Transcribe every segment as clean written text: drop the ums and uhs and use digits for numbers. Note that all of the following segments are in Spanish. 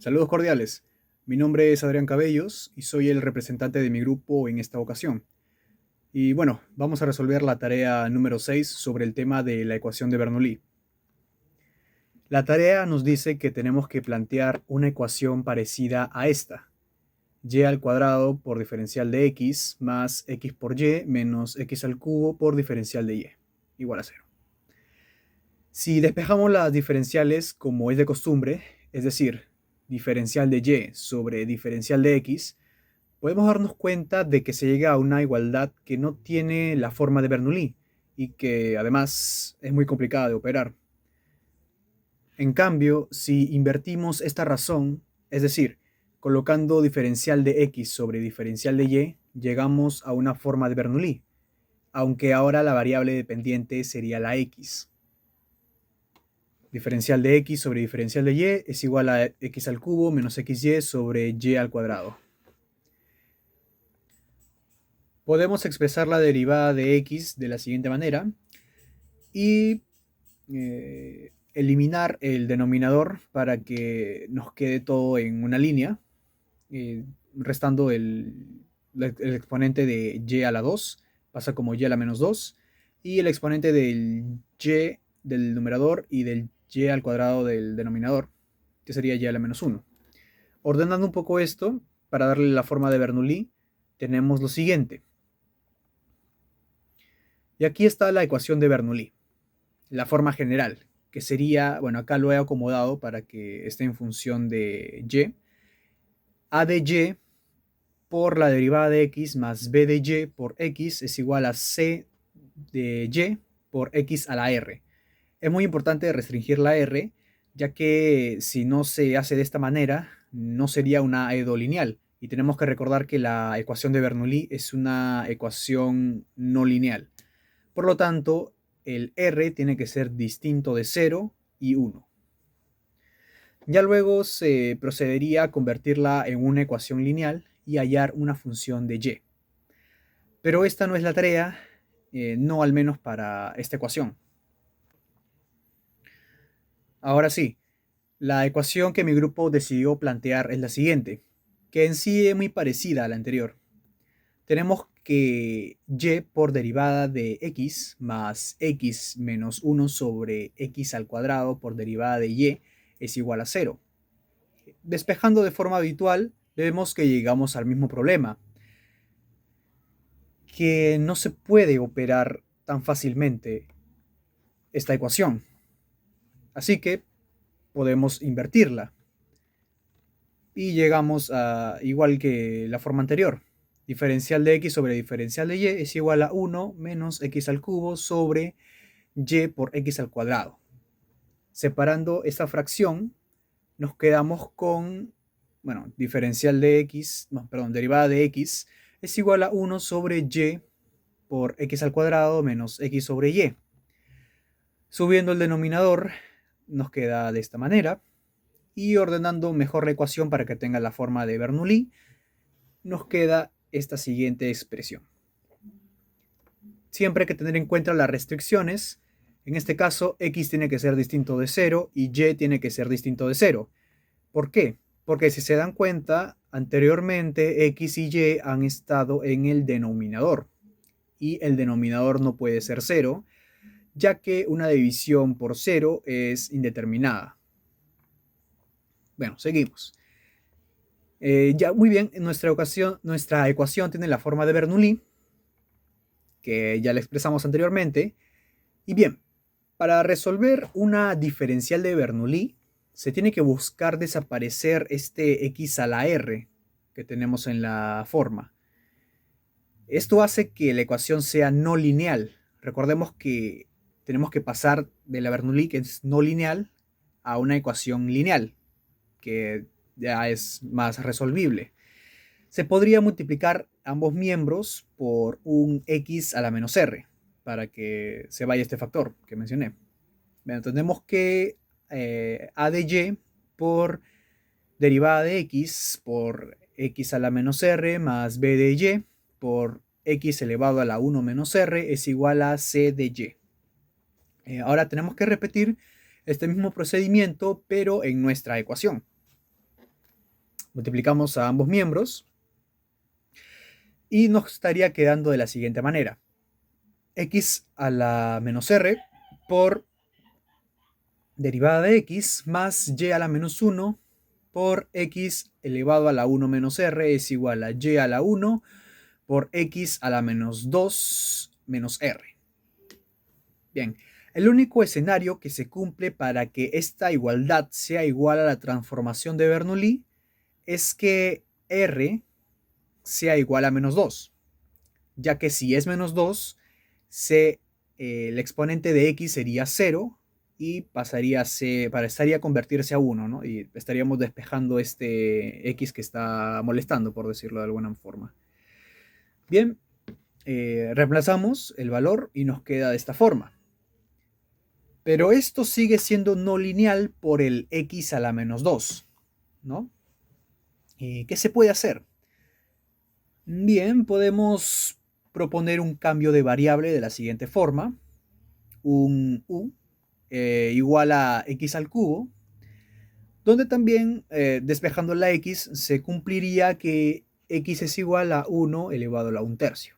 Saludos cordiales. Mi nombre es Adrián Cabellos y soy el representante de mi grupo en esta ocasión. Y bueno, vamos a resolver la tarea número 6 sobre el tema de la ecuación de Bernoulli. La tarea nos dice que tenemos que plantear una ecuación parecida a esta. Y al cuadrado por diferencial de x más x por y menos x al cubo por diferencial de y igual a 0. Si despejamos las diferenciales como es de costumbre, es decir, diferencial de y sobre diferencial de x, podemos darnos cuenta de que se llega a una igualdad que no tiene la forma de Bernoulli y que además es muy complicada de operar. En cambio, si invertimos esta razón, es decir, colocando diferencial de x sobre diferencial de y, llegamos a una forma de Bernoulli, aunque ahora la variable dependiente sería la x. Diferencial de x sobre diferencial de y es igual a x al cubo menos xy sobre y al cuadrado. Podemos expresar la derivada de x de la siguiente manera y eliminar el denominador para que nos quede todo en una línea, restando el exponente de y a la 2, pasa como y a la menos 2, y el exponente del y del numerador y del y al cuadrado del denominador, que sería y a la menos 1. Ordenando un poco esto, para darle la forma de Bernoulli, tenemos lo siguiente. Y aquí está la ecuación de Bernoulli, la forma general, que sería, bueno, acá lo he acomodado para que esté en función de y. A de y por la derivada de x más b de y por x es igual a c de y por x a la r. Es muy importante restringir la r, ya que si no se hace de esta manera, no sería una edo lineal. Y tenemos que recordar que la ecuación de Bernoulli es una ecuación no lineal. Por lo tanto, el r tiene que ser distinto de 0 y 1. Ya luego se procedería a convertirla en una ecuación lineal y hallar una función de y. Pero esta no es la tarea, no al menos para esta ecuación. Ahora sí, la ecuación que mi grupo decidió plantear es la siguiente, que en sí es muy parecida a la anterior. Tenemos que y por derivada de x más x menos 1 sobre x al cuadrado por derivada de y es igual a 0. Despejando de forma habitual, vemos que llegamos al mismo problema, que no se puede operar tan fácilmente esta ecuación. Así que podemos invertirla. Y llegamos a, igual que la forma anterior, diferencial de x sobre diferencial de y es igual a 1 menos x al cubo sobre y por x al cuadrado. Separando esta fracción, nos quedamos con, bueno, diferencial de x, no, perdón, derivada de x es igual a 1 sobre y por x al cuadrado menos x sobre y. Subiendo el denominador, nos queda de esta manera. Y ordenando mejor la ecuación para que tenga la forma de Bernoulli, nos queda esta siguiente expresión. Siempre hay que tener en cuenta las restricciones. En este caso, x tiene que ser distinto de 0 y y tiene que ser distinto de 0. ¿Por qué? Porque si se dan cuenta, anteriormente x y y han estado en el denominador. Y el denominador no puede ser 0, ya que una división por 0 es indeterminada. Bueno, seguimos. Ya muy bien, nuestra ecuación tiene la forma de Bernoulli, que ya la expresamos anteriormente. Y bien, para resolver una diferencial de Bernoulli, se tiene que buscar desaparecer este x a la r que tenemos en la forma. Esto hace que la ecuación sea no lineal. Recordemos que tenemos que pasar de la Bernoulli, que es no lineal, a una ecuación lineal, que ya es más resolvible. Se podría multiplicar ambos miembros por un x a la menos r para que se vaya este factor que mencioné. Bien, tenemos que a de y por derivada de x por x a la menos r más b de y por x elevado a la 1 menos r es igual a c de y. Ahora tenemos que repetir este mismo procedimiento pero en nuestra ecuación. Multiplicamos a ambos miembros y nos estaría quedando de la siguiente manera. X a la menos r por derivada de x más y a la menos 1 por x elevado a la 1 menos r es igual a y a la 1 por x a la menos 2 menos r. Bien, el único escenario que se cumple para que esta igualdad sea igual a la transformación de Bernoulli es que r sea igual a menos 2, ya que si es menos 2, el exponente de x sería 0 y pasaría a convertirse a 1, ¿no? Y estaríamos despejando este x que está molestando, por decirlo de alguna forma. Bien, reemplazamos el valor y nos queda de esta forma. Pero esto sigue siendo no lineal por el x a la menos 2, ¿no? ¿Qué se puede hacer? Bien, podemos proponer un cambio de variable de la siguiente forma. Un u igual a x al cubo, donde también despejando la x se cumpliría que x es igual a 1 elevado a la 1/3.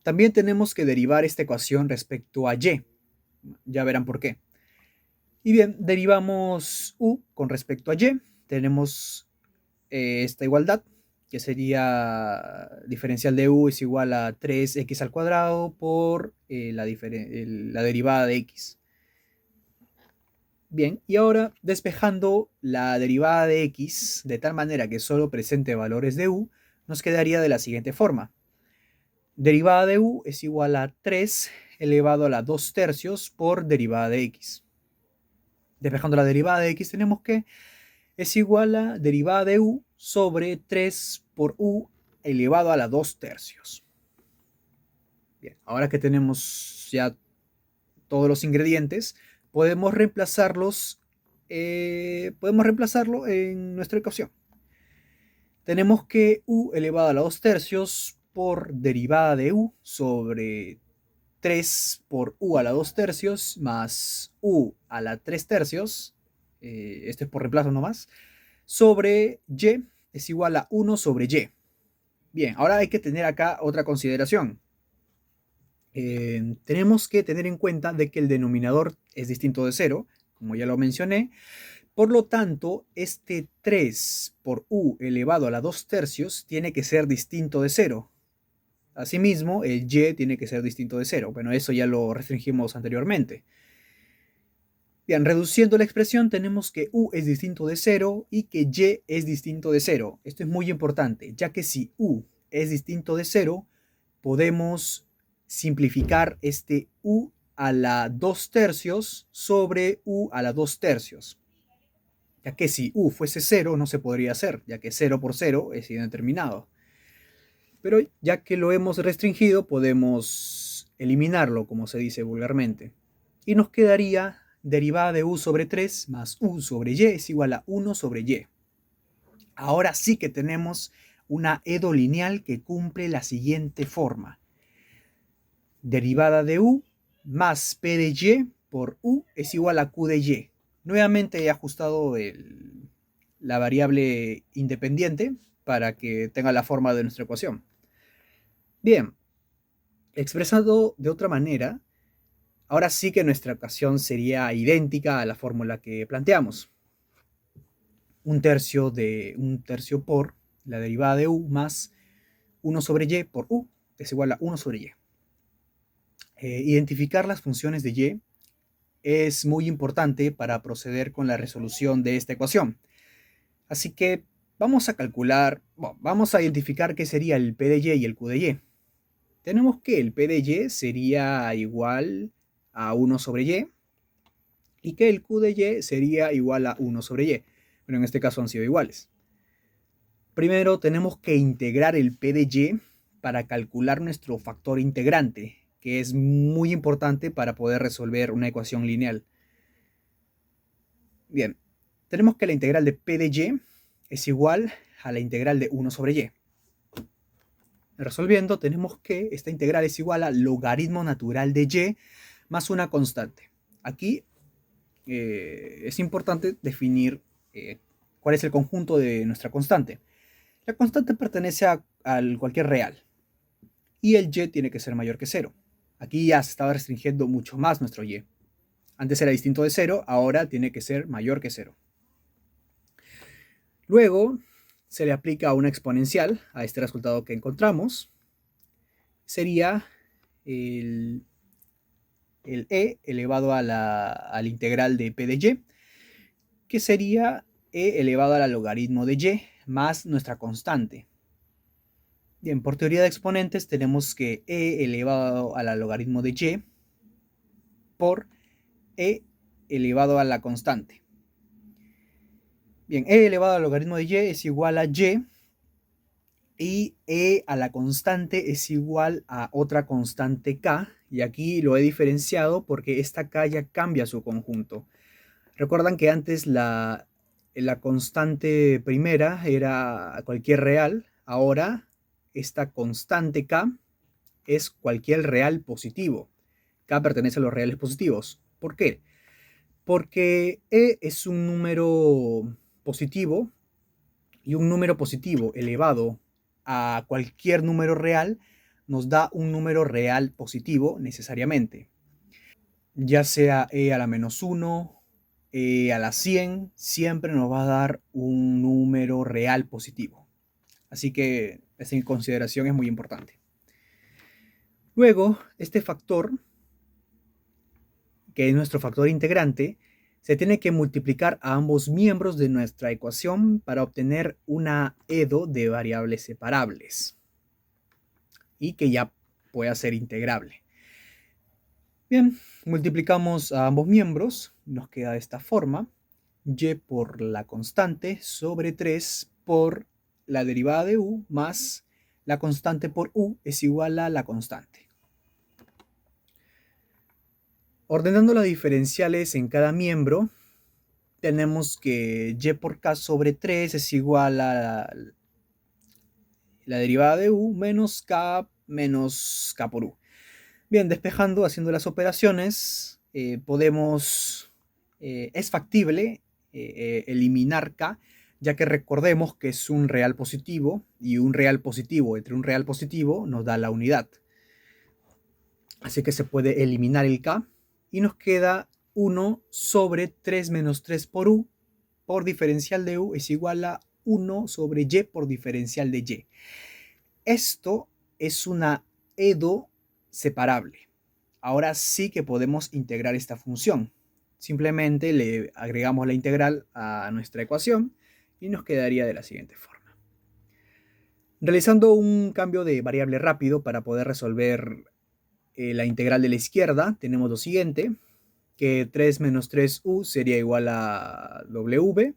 También tenemos que derivar esta ecuación respecto a y. Ya verán por qué. Y bien, derivamos u con respecto a y. Tenemos esta igualdad, que sería diferencial de u es igual a 3x al cuadrado por la derivada de x. Bien, y ahora despejando la derivada de x de tal manera que solo presente valores de u, nos quedaría de la siguiente forma. Derivada de u es igual a 3 elevado a la 2/3 por derivada de x. Despejando la derivada de x tenemos que es igual a derivada de u sobre 3 por u elevado a la 2/3. Bien, ahora que tenemos ya todos los ingredientes, podemos reemplazarlo en nuestra ecuación. Tenemos que u elevado a la 2/3 por derivada de u sobre 3 por u a la 2/3 más u a la 3/3, esto es por reemplazo nomás, sobre y es igual a 1 sobre y. Bien, ahora hay que tener acá otra consideración. Tenemos que tener en cuenta de que el denominador es distinto de 0, como ya lo mencioné. Por lo tanto, este 3 por u elevado a la 2/3 tiene que ser distinto de 0. Asimismo, el y tiene que ser distinto de 0. Bueno, eso ya lo restringimos anteriormente. Bien, reduciendo la expresión tenemos que u es distinto de 0 y que y es distinto de 0. Esto es muy importante, ya que si u es distinto de 0, podemos simplificar este u a la 2/3 sobre u a la 2/3. Ya que si u fuese 0 no se podría hacer, ya que 0 por 0 es indeterminado. Pero ya que lo hemos restringido, podemos eliminarlo, como se dice vulgarmente. Y nos quedaría derivada de u sobre 3 más u sobre y es igual a 1 sobre y. Ahora sí que tenemos una edo lineal que cumple la siguiente forma. Derivada de u más p de y por u es igual a q de y. Nuevamente he ajustado la variable independiente para que tenga la forma de nuestra ecuación. Bien, expresado de otra manera, ahora sí que nuestra ecuación sería idéntica a la fórmula que planteamos. Un tercio por la derivada de u más 1 sobre y por u es igual a 1 sobre y. Identificar las funciones de y es muy importante para proceder con la resolución de esta ecuación. Así que vamos a identificar qué sería el p de y y el q de y. Tenemos que el p de y sería igual a 1 sobre y que el q de y sería igual a 1 sobre y. Pero en este caso han sido iguales. Primero tenemos que integrar el p de y para calcular nuestro factor integrante, que es muy importante para poder resolver una ecuación lineal. Bien, tenemos que la integral de p de y es igual a la integral de 1 sobre y. Resolviendo, tenemos que esta integral es igual a logaritmo natural de y más una constante. Aquí es importante definir ¿Cuál es el conjunto de nuestra constante? La constante pertenece a cualquier real y el y tiene que ser mayor que 0. Aquí ya se estaba restringiendo mucho más nuestro y. Antes era distinto de 0, ahora tiene que ser mayor que 0. Luego se le aplica una exponencial a este resultado que encontramos. Sería el e elevado al integral de p de y, que sería e elevado al logaritmo de y más nuestra constante. Bien, por teoría de exponentes tenemos que e elevado al logaritmo de y por e elevado a la constante. Bien, e elevado al logaritmo de y es igual a y e a la constante es igual a otra constante k, y aquí lo he diferenciado porque esta k ya cambia su conjunto. Recuerdan que antes la constante primera era cualquier real, ahora esta constante k es cualquier real positivo. K pertenece a los reales positivos. ¿Por qué? Porque e es un número positivo y un número positivo elevado a cualquier número real nos da un número real positivo necesariamente. Ya sea e a la menos 1, e a la 100, siempre nos va a dar un número real positivo. Así que esta consideración es muy importante. Luego, este factor, que es nuestro factor integrante, se tiene que multiplicar a ambos miembros de nuestra ecuación para obtener una EDO de variables separables y que ya pueda ser integrable. Bien, multiplicamos a ambos miembros, nos queda de esta forma: y por la constante sobre 3 por la derivada de u más la constante por u es igual a la constante. Ordenando las diferenciales en cada miembro, tenemos que y por k sobre 3 es igual a la derivada de u menos k por u. Bien, despejando, haciendo las operaciones, es factible eliminar k, ya que recordemos que es un real positivo y un real positivo entre un real positivo nos da la unidad. Así que se puede eliminar el k y nos queda 1 sobre 3 menos 3 por u por diferencial de u es igual a 1 sobre y por diferencial de y. Esto es una EDO separable. Ahora sí que podemos integrar esta función. Simplemente le agregamos la integral a nuestra ecuación y nos quedaría de la siguiente forma. Realizando un cambio de variable rápido para poder resolver la integral de la izquierda, tenemos lo siguiente, que 3 menos 3u sería igual a w.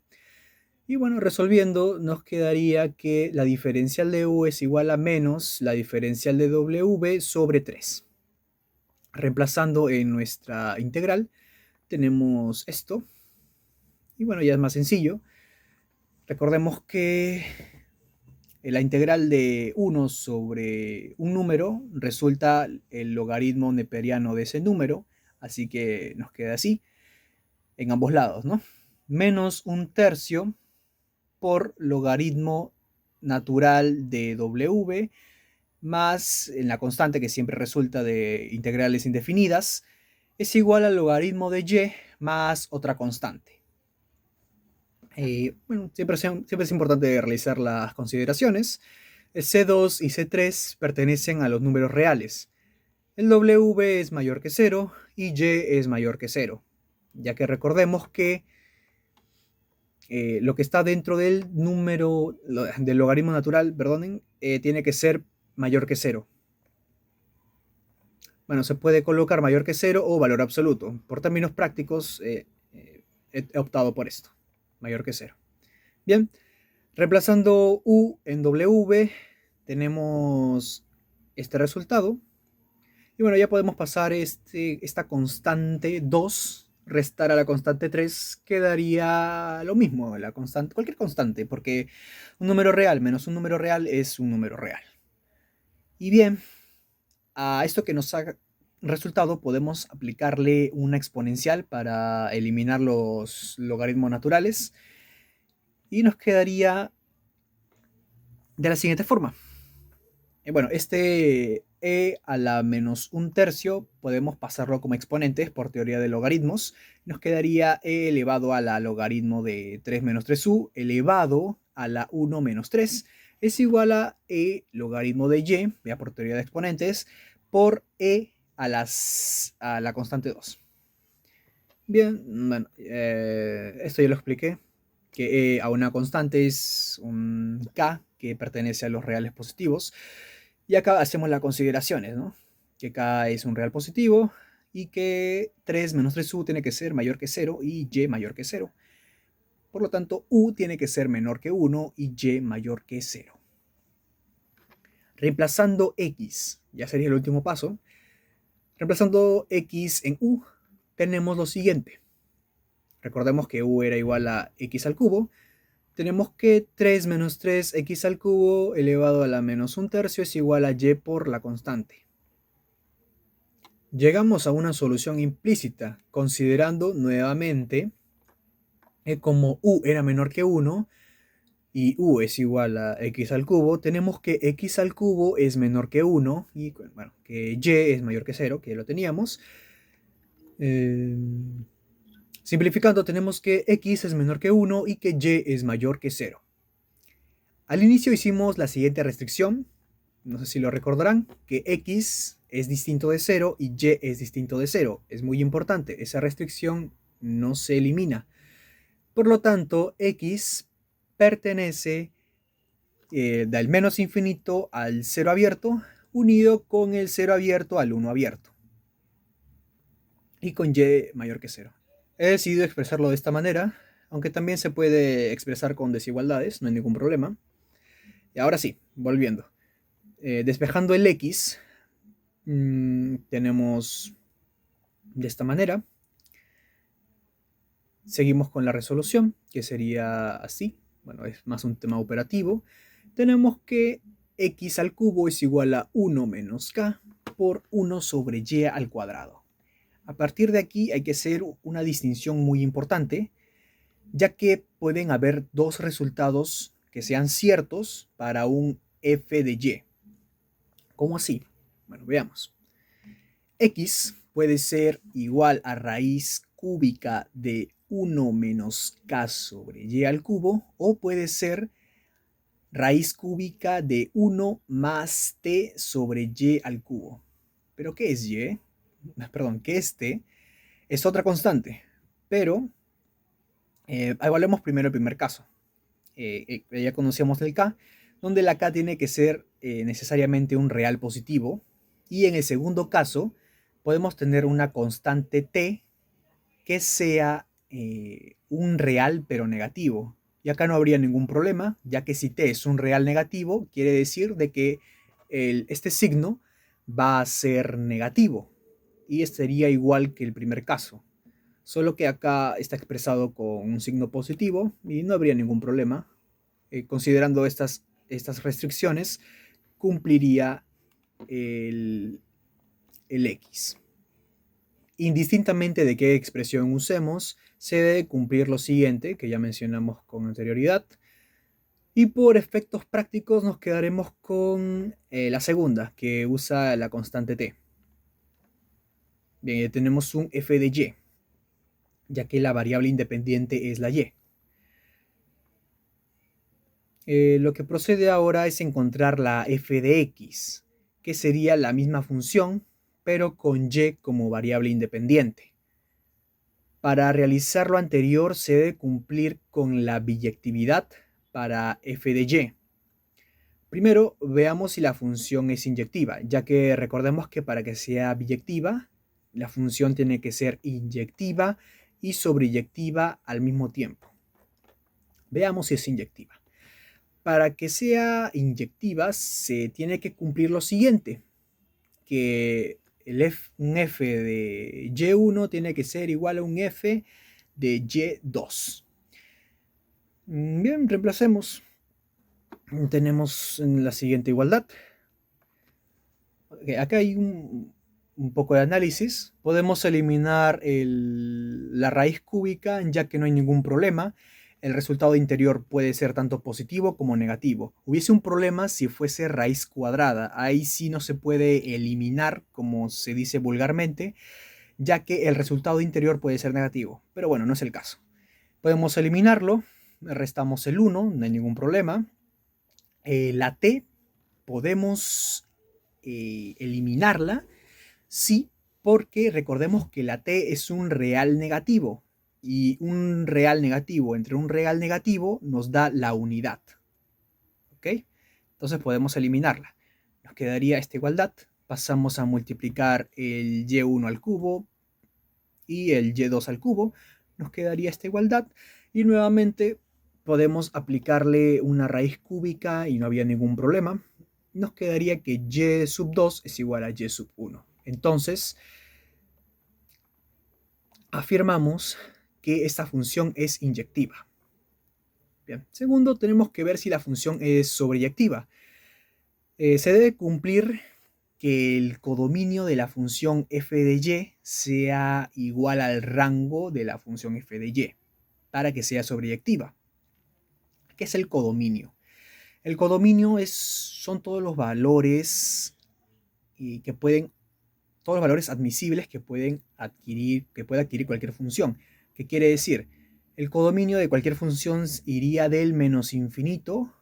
Y bueno, resolviendo nos quedaría que la diferencial de u es igual a menos la diferencial de w sobre 3. Reemplazando en nuestra integral, tenemos esto. Y bueno, ya es más sencillo. Recordemos que la integral de 1 sobre un número resulta el logaritmo neperiano de ese número. Así que nos queda así en ambos lados, ¿no? Menos un tercio por logaritmo natural de w más en la constante que siempre resulta de integrales indefinidas es igual al logaritmo de y más otra constante. Bueno, siempre es importante realizar las consideraciones. El C2 y C3 pertenecen a los números reales. El W es mayor que 0 y Y es mayor que 0, ya que recordemos que lo que está dentro del número, del logaritmo natural, perdonen, tiene que ser mayor que 0. Bueno, se puede colocar mayor que 0 o valor absoluto. Por términos prácticos, he optado por esto, mayor que 0. Bien, reemplazando u en w, tenemos este resultado. Y bueno, ya podemos pasar esta constante 2, restar a la constante 3, quedaría lo mismo, cualquier constante, porque un número real menos un número real es un número real. Y bien, a esto que nos ha resultado podemos aplicarle una exponencial para eliminar los logaritmos naturales. Y nos quedaría de la siguiente forma. Bueno, este e a la menos un tercio podemos pasarlo como exponentes por teoría de logaritmos. Nos quedaría e elevado a la logaritmo de 3 menos 3u elevado a la 1 menos 3 es igual a e logaritmo de y, ya por teoría de exponentes, por e a la constante 2. Bien, bueno, esto ya lo expliqué, que e a una constante es un k que pertenece a los reales positivos. Y acá hacemos las consideraciones, ¿no? Que k es un real positivo y que 3 menos 3u tiene que ser mayor que 0 y y mayor que 0. Por lo tanto, u tiene que ser menor que 1 y y mayor que 0. Reemplazando x, ya sería el último paso. Reemplazando x en u, tenemos lo siguiente. Recordemos que u era igual a x al cubo. Tenemos que 3 menos 3x al cubo elevado a la menos un tercio es igual a y por la constante. Llegamos a una solución implícita, considerando nuevamente como u era menor que 1 y u es igual a x al cubo, tenemos que x al cubo es menor que 1 y bueno, que y es mayor que 0, que ya lo teníamos. Simplificando, tenemos que x es menor que 1 y que y es mayor que 0. Al inicio hicimos la siguiente restricción, no sé si lo recordarán, que x es distinto de 0 y y es distinto de 0. Es muy importante, esa restricción no se elimina. Por lo tanto, x pertenece del menos infinito al 0 abierto, unido con el 0 abierto al 1 abierto. Y con y mayor que 0. He decidido expresarlo de esta manera, aunque también se puede expresar con desigualdades, no hay ningún problema. Y ahora sí, volviendo. Despejando el x, tenemos de esta manera. Seguimos con la resolución, que sería así. Bueno, es más un tema operativo. Tenemos que x al cubo es igual a 1 menos k por 1 sobre y al cuadrado. A partir de aquí hay que hacer una distinción muy importante, ya que pueden haber dos resultados que sean ciertos para un f de y. ¿Cómo así? Bueno, veamos. X puede ser igual a raíz cúbica de 1 menos k sobre y al cubo, o puede ser raíz cúbica de 1 más t sobre y al cubo. ¿Pero qué es y? Perdón, ¿qué es t? Es otra constante, pero evaluemos primero el primer caso. Ya conocíamos el k, donde la k tiene que ser necesariamente un real positivo, y en el segundo caso podemos tener una constante t que sea un real pero negativo. Y acá no habría ningún problema, ya que si t es un real negativo, quiere decir de que este signo va a ser negativo. Y sería igual que el primer caso. Solo que acá está expresado con un signo positivo y no habría ningún problema. Considerando estas restricciones, cumpliría el x. Indistintamente de qué expresión usemos, se debe cumplir lo siguiente, que ya mencionamos con anterioridad. Y por efectos prácticos nos quedaremos con la segunda, que usa la constante t. Bien, ya tenemos un f de y, ya que la variable independiente es la y. Lo que procede ahora es encontrar la f de x, que sería la misma función, pero con y como variable independiente. Para realizar lo anterior se debe cumplir con la biyectividad para f de y. Primero, veamos si la función es inyectiva, ya que recordemos que para que sea biyectiva, la función tiene que ser inyectiva y sobreyectiva al mismo tiempo. Veamos si es inyectiva. Para que sea inyectiva se tiene que cumplir lo siguiente, que un f de y1 tiene que ser igual a un f de y2. Bien, reemplacemos. Tenemos la siguiente igualdad. Acá hay un poco de análisis. Podemos eliminar la raíz cúbica ya que no hay ningún problema. el resultado interior puede ser tanto positivo como negativo. Hubiese un problema si fuese raíz cuadrada. Ahí sí no se puede eliminar, como se dice vulgarmente, ya que el resultado interior puede ser negativo. Pero bueno, no es el caso. Podemos eliminarlo. Restamos el 1, no hay ningún problema. La t podemos eliminarla, sí, porque recordemos que la t es un real negativo. Y un real negativo entre un real negativo nos da la unidad. ¿Ok? Entonces podemos eliminarla. Nos quedaría esta igualdad. Pasamos a multiplicar el y1 al cubo y el y2 al cubo. Nos quedaría esta igualdad. Y nuevamente podemos aplicarle una raíz cúbica y no había ningún problema. Nos quedaría que y sub 2 es igual a y sub 1. Entonces, afirmamos que esta función es inyectiva. Bien. Segundo, tenemos que ver si la función es sobreyectiva. Se debe cumplir que el codominio de la función f de y sea igual al rango de la función f de y para que sea sobreyectiva. ¿Qué es el codominio? El codominio son todos los valores todos los valores admisibles que puede adquirir cualquier función. ¿Qué quiere decir? El codominio de cualquier función iría del menos infinito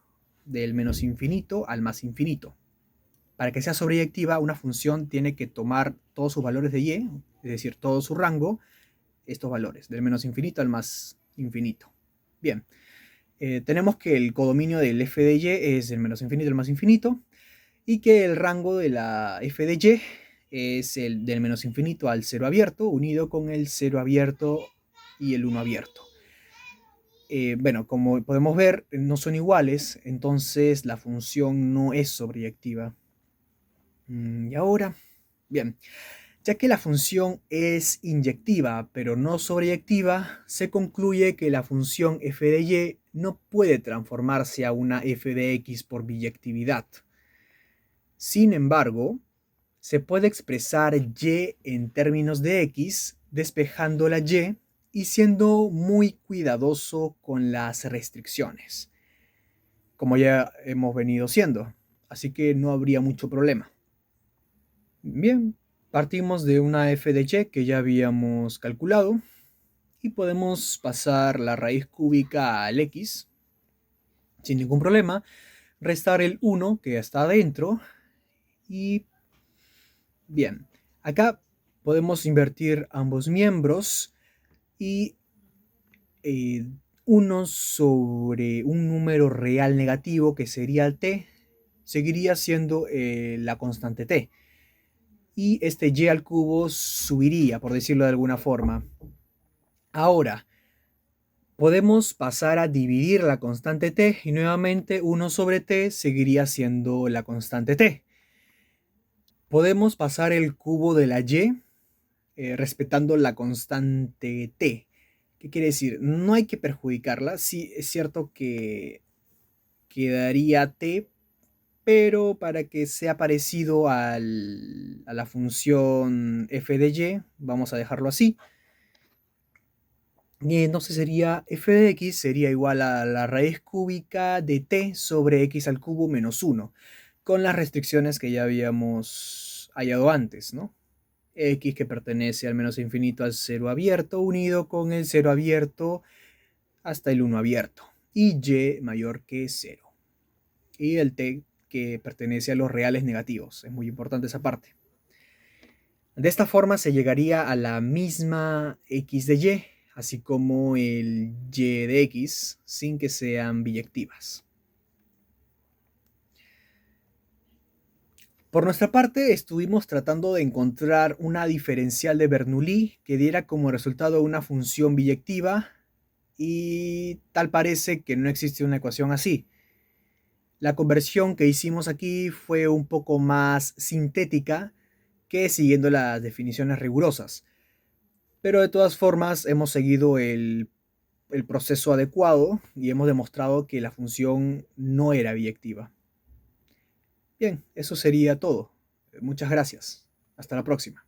al más infinito. Para que sea sobreyectiva, una función tiene que tomar todos sus valores de y, es decir, todo su rango, estos valores, del menos infinito al más infinito. Bien, tenemos que el codominio del f de y es del menos infinito al más infinito, y que el rango de la f de y es el del menos infinito al 0 abierto, unido con el 0 abierto y el 1 abierto. Bueno, como podemos ver, no son iguales, entonces la función no es sobreyectiva. Y ahora, bien, ya que la función es inyectiva pero no sobreyectiva, se concluye que la función f de y no puede transformarse a una f de x por biyectividad. Sin embargo, se puede expresar y en términos de x despejando la y siendo muy cuidadoso con las restricciones, como ya hemos venido siendo, así que no habría mucho problema. Bien, partimos de una f de y que ya habíamos calculado y podemos pasar la raíz cúbica al x sin ningún problema, restar el 1 que está adentro y bien, acá podemos invertir ambos miembros y 1 sobre un número real negativo que sería el t seguiría siendo la constante t. Y este y al cubo subiría, por decirlo de alguna forma. Ahora, podemos pasar a dividir la constante t y nuevamente 1 sobre t seguiría siendo la constante t. Podemos pasar el cubo de la y respetando la constante t. ¿Qué quiere decir? No hay que perjudicarla. Sí, es cierto que quedaría t, pero para que sea parecido a la función f de y, vamos a dejarlo así. Y entonces sería f de x sería igual a la raíz cúbica de t sobre x al cubo menos 1, con las restricciones que ya habíamos hallado antes, ¿no? X que pertenece al menos infinito al 0 abierto, unido con el 0 abierto hasta el 1 abierto, y y mayor que 0. Y el t que pertenece a los reales negativos. Es muy importante esa parte. De esta forma se llegaría a la misma x de y, así como el y de x, sin que sean biyectivas. Por nuestra parte, estuvimos tratando de encontrar una diferencial de Bernoulli que diera como resultado una función biyectiva y tal parece que no existe una ecuación así. La conversión que hicimos aquí fue un poco más sintética que siguiendo las definiciones rigurosas. Pero de todas formas hemos seguido el proceso adecuado y hemos demostrado que la función no era biyectiva. Bien, eso sería todo. Muchas gracias. Hasta la próxima.